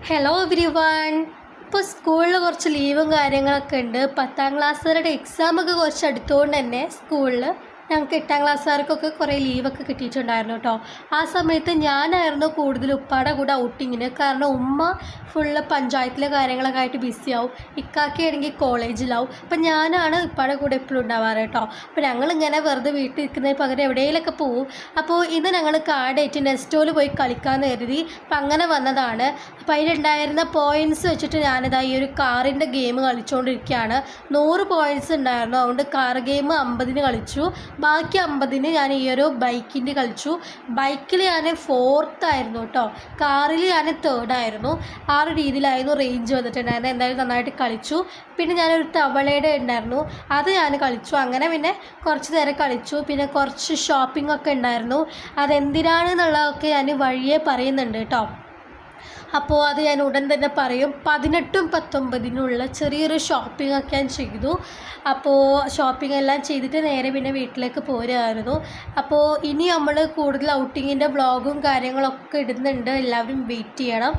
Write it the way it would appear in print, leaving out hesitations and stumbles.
Hello every one. ഇപ്പോൾ സ്കൂളിൽ കുറച്ച് ലീവും കാര്യങ്ങളൊക്കെ ഉണ്ട്. 10ാം ക്ലാസ്സുകാരുടെ എക്സാമൊക്കെ കുറച്ച് അടുത്തുകൊണ്ട് തന്നെ സ്കൂളിൽ ഞങ്ങൾക്ക് 8ാം ക്ലാസ്സുകാർക്കൊക്കെ കുറേ ലീവൊക്കെ കിട്ടിയിട്ടുണ്ടായിരുന്നു കേട്ടോ. ആ സമയത്ത് ഞാനായിരുന്നു കൂടുതൽ ഉപ്പാടെ കൂടെ ഔട്ടിങ്ങിന്. കാരണം ഉമ്മ ഫുള്ള് പഞ്ചായത്തിലെ കാര്യങ്ങളൊക്കെ ആയിട്ട് ബിസിയാവും, ഇക്കാക്കയാണെങ്കിൽ കോളേജിലാവും. അപ്പം ഞാനാണ് ഉപ്പാടെ കൂടെ എപ്പോഴും ഉണ്ടാവാറ് കേട്ടോ. അപ്പോൾ ഞങ്ങളിങ്ങനെ വെറുതെ വീട്ടിൽ ഇരിക്കുന്നതിന് പകരം എവിടെയെങ്കിലൊക്കെ പോവും. അപ്പോൾ ഇന്ന് ഞങ്ങൾ കാർഡേറ്റ് നെസ്റ്റോയിൽ പോയി കളിക്കാമെന്ന് കരുതി. അപ്പം അങ്ങനെ വന്നതാണ്. അപ്പോൾ അതിലുണ്ടായിരുന്ന പോയിൻറ്റ്സ് വെച്ചിട്ട് ഞാനിതാ ഈ ഒരു കാറിൻ്റെ ഗെയിം കളിച്ചുകൊണ്ടിരിക്കുകയാണ്. 100 പോയിൻറ്റ്സ് ഉണ്ടായിരുന്നു. അതുകൊണ്ട് കാർ ഗെയിം 50-ന് കളിച്ചു, ബാക്കി 50-ന് ഞാൻ ഈ ഒരു ബൈക്കിൻ്റെ കളിച്ചു. ബൈക്കിൽ ഞാൻ 4th ആയിരുന്നു കേട്ടോ, കാറിൽ ഞാൻ 3rd ആയിരുന്നു. ആ ഒരു രീതിയിലായിരുന്നു റേഞ്ച് വന്നിട്ടുണ്ടായിരുന്നു. എന്തായാലും നന്നായിട്ട് കളിച്ചു. പിന്നെ ഞാനൊരു തവളയുടെ ഉണ്ടായിരുന്നു, അത് ഞാൻ കളിച്ചു. അങ്ങനെ പിന്നെ കുറച്ച് നേരം കളിച്ചു. പിന്നെ കുറച്ച് ഷോപ്പിംഗ് ഒക്കെ ഉണ്ടായിരുന്നു. അതെന്തിനാണെന്നുള്ളതൊക്കെ ഞാൻ വഴിയേ പറയുന്നുണ്ട് കേട്ടോ. അപ്പോൾ അത് ഞാൻ ഉടൻ തന്നെ പറയും. 18ഉം 19-നുള്ള ചെറിയൊരു ഷോപ്പിംഗ് ഒക്കെ ഞാൻ ചെയ്തു. അപ്പോൾ ഷോപ്പിംഗ് എല്ലാം ചെയ്തിട്ട് നേരെ പിന്നെ വീട്ടിലേക്ക് പോരുമായിരുന്നു. അപ്പോൾ ഇനി നമ്മൾ കൂടുതൽ ഔട്ടിങ്ങിൻ്റെ വ്ളോഗും കാര്യങ്ങളൊക്കെ ഇടുന്നുണ്ട്, എല്ലാവരും വെയിറ്റ് ചെയ്യണം.